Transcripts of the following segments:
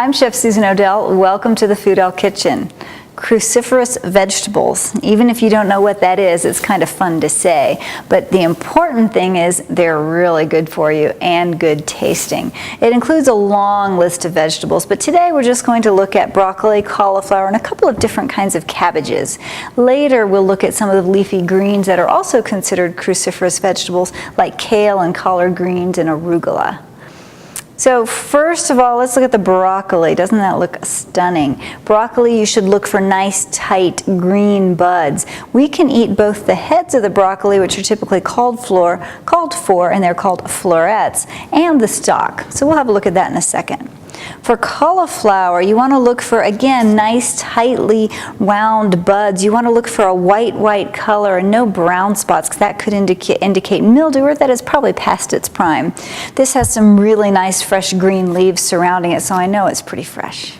I'm Chef Susan Odell. Welcome to the Foodell Kitchen. Cruciferous vegetables. Even if you don't know what that is, it's kind of fun to say. But the important thing is they're really good for you and good tasting. It includes a long list of vegetables, but today we're just going to look at broccoli, cauliflower, and a couple of different kinds of cabbages. Later we'll look at some of the leafy greens that are also considered cruciferous vegetables, like kale and collard greens and arugula. So first of all, let's look at the broccoli. Doesn't that look stunning? Broccoli, you should look for nice, tight, green buds. We can eat both the heads of the broccoli, which are typically called for, and they're called florets, and the stalk. So we'll have a look at that in a second. For cauliflower, you want to look for, again, nice, tightly wound buds. You want to look for a white color and no brown spots, because that could indicate mildew, or that it's probably past its prime. This has some really nice fresh green leaves surrounding it, so I know it's pretty fresh.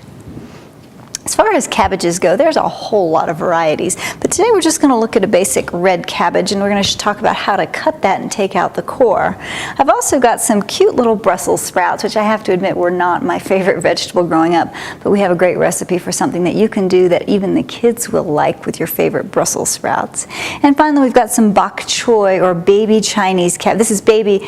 As far as cabbages go, there's a whole lot of varieties, but today we're just going to look at a basic red cabbage, and we're going to talk about how to cut that and take out the core. I've also got some cute little Brussels sprouts, which I have to admit were not my favorite vegetable growing up, but we have a great recipe for something that you can do that even the kids will like with your favorite Brussels sprouts. And finally, we've got some bok choy, or baby Chinese cabbage. This is baby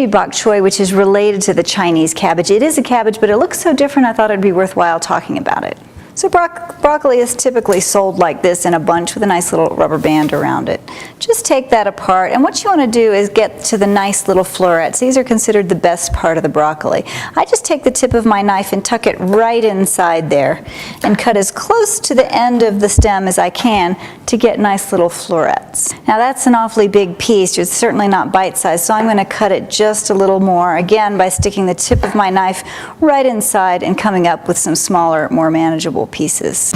bok choy, which is related to the Chinese cabbage. It is a cabbage, but it looks so different I thought it'd be worthwhile talking about it. So broccoli is typically sold like this in a bunch with a nice little rubber band around it. Just take that apart, and what you want to do is get to the nice little florets. These are considered the best part of the broccoli. I just take the tip of my knife and tuck it right inside there and cut as close to the end of the stem as I can to get nice little florets. Now that's an awfully big piece. It's certainly not bite-sized, so I'm going to cut it just a little more, again by sticking the tip of my knife right inside and coming up with some smaller, more manageable pieces.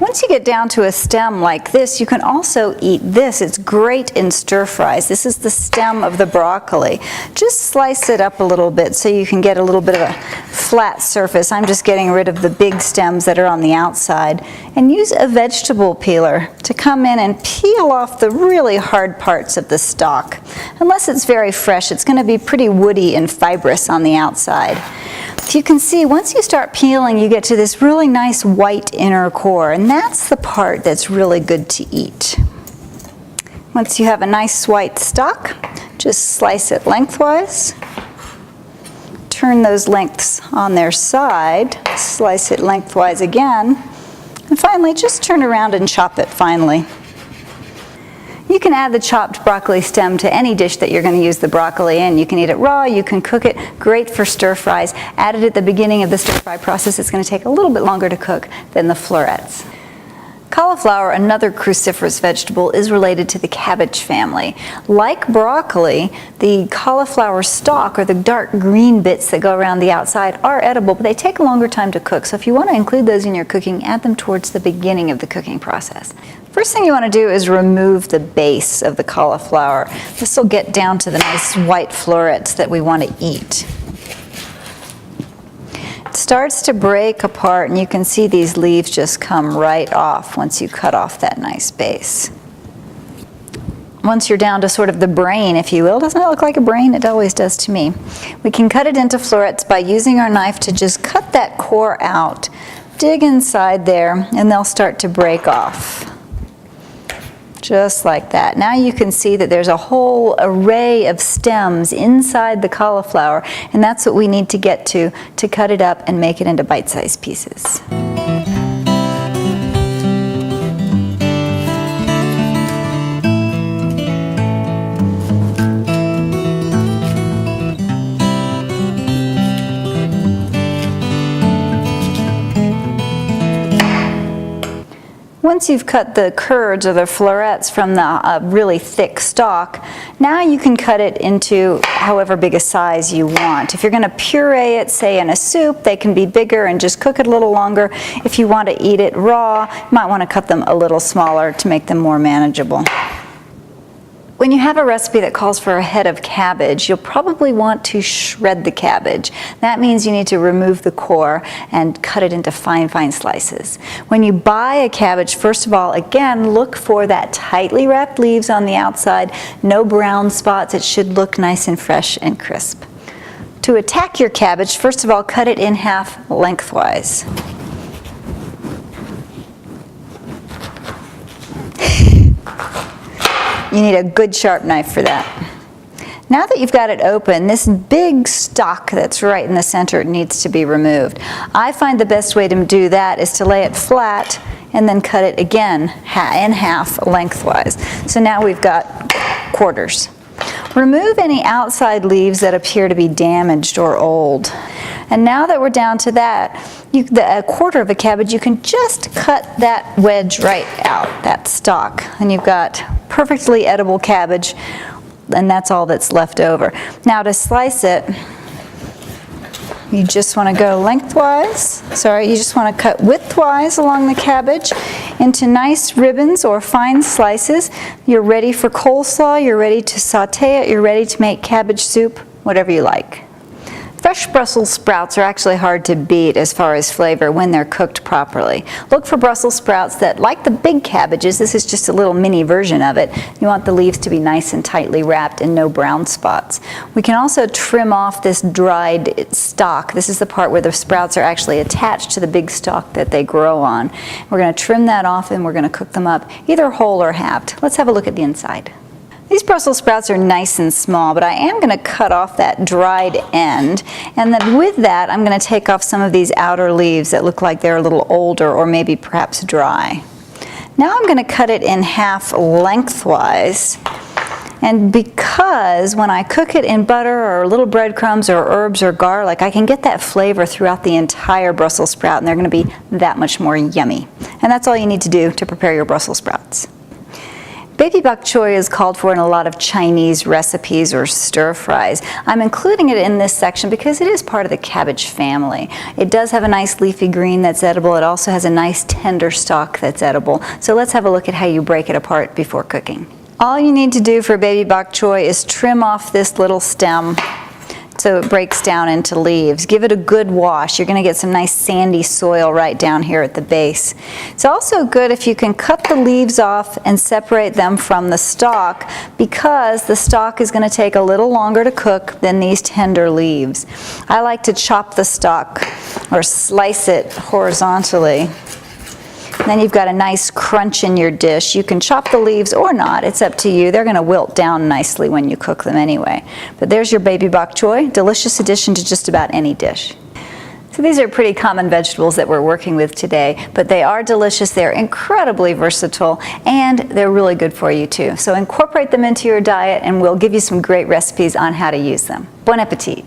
Once you get down to a stem like this, you can also eat this. It's great in stir fries. This is the stem of the broccoli. Just slice it up a little bit so you can get a little bit of a flat surface. I'm just getting rid of the big stems that are on the outside. And use a vegetable peeler to come in and peel off the really hard parts of the stalk. Unless it's very fresh, it's going to be pretty woody and fibrous on the outside. You can see once you start peeling, you get to this really nice white inner core, and that's the part that's really good to eat. Once you have a nice white stalk, just slice it lengthwise. Turn those lengths on their side, slice it lengthwise again, and finally just turn around and chop it finely. You can add the chopped broccoli stem to any dish that you're going to use the broccoli in. You can eat it raw, you can cook it, great for stir fries. Add it at the beginning of the stir fry process. It's going to take a little bit longer to cook than the florets. Cauliflower, another cruciferous vegetable, is related to the cabbage family. Like broccoli, the cauliflower stalk, or the dark green bits that go around the outside, are edible, but they take a longer time to cook. So if you want to include those in your cooking, add them towards the beginning of the cooking process. First thing you want to do is remove the base of the cauliflower. This will get down to the nice white florets that we want to eat. It starts to break apart, and you can see these leaves just come right off once you cut off that nice base. Once you're down to sort of the brain, if you will, doesn't that look like a brain? It always does to me. We can cut it into florets by using our knife to just cut that core out. Dig inside there, and they'll start to break off. Just like that. Now you can see that there's a whole array of stems inside the cauliflower, and that's what we need to get to cut it up and make it into bite-sized pieces. Once you've cut the curds or the florets from the really thick stalk, now you can cut it into however big a size you want. If you're going to puree it, say in a soup, they can be bigger and just cook it a little longer. If you want to eat it raw, you might want to cut them a little smaller to make them more manageable. When you have a recipe that calls for a head of cabbage, you'll probably want to shred the cabbage. That means you need to remove the core and cut it into fine, fine slices. When you buy a cabbage, first of all, again, look for that tightly wrapped leaves on the outside, no brown spots. It should look nice and fresh and crisp. To attack your cabbage, first of all, cut it in half lengthwise. You need a good sharp knife for that. Now that you've got it open, this big stalk that's right in the center needs to be removed. I find the best way to do that is to lay it flat and then cut it again in half lengthwise. So now we've got quarters. Remove any outside leaves that appear to be damaged or old. And now that we're down to that, a quarter of a cabbage, you can just cut that wedge right out, that stalk. And you've got perfectly edible cabbage, and that's all that's left over. Now to slice it, you just want to go lengthwise, you just want to cut widthwise along the cabbage into nice ribbons or fine slices. You're ready for coleslaw, you're ready to saute it, you're ready to make cabbage soup, whatever you like. Fresh Brussels sprouts are actually hard to beat as far as flavor when they're cooked properly. Look for Brussels sprouts that, like the big cabbages, this is just a little mini version of it. You want the leaves to be nice and tightly wrapped and no brown spots. We can also trim off this dried stalk. This is the part where the sprouts are actually attached to the big stalk that they grow on. We're going to trim that off and we're going to cook them up either whole or halved. Let's have a look at the inside. These Brussels sprouts are nice and small, but I am going to cut off that dried end, and then with that I'm going to take off some of these outer leaves that look like they're a little older or maybe perhaps dry. Now I'm going to cut it in half lengthwise, and because when I cook it in butter or little breadcrumbs or herbs or garlic, I can get that flavor throughout the entire Brussels sprout, and they're going to be that much more yummy. And that's all you need to do to prepare your Brussels sprouts. Baby bok choy is called for in a lot of Chinese recipes or stir fries. I'm including it in this section because it is part of the cabbage family. It does have a nice leafy green that's edible. It also has a nice tender stalk that's edible. So let's have a look at how you break it apart before cooking. All you need to do for baby bok choy is trim off this little stem so it breaks down into leaves. Give it a good wash. You're going to get some nice sandy soil right down here at the base. It's also good if you can cut the leaves off and separate them from the stalk, because the stalk is going to take a little longer to cook than these tender leaves. I like to chop the stalk or slice it horizontally. Then you've got a nice crunch in your dish. You can chop the leaves or not, it's up to you. They're going to wilt down nicely when you cook them anyway. But there's your baby bok choy, delicious addition to just about any dish. So these are pretty common vegetables that we're working with today, but they are delicious, they're incredibly versatile, and they're really good for you too. So incorporate them into your diet and we'll give you some great recipes on how to use them. Bon appetit!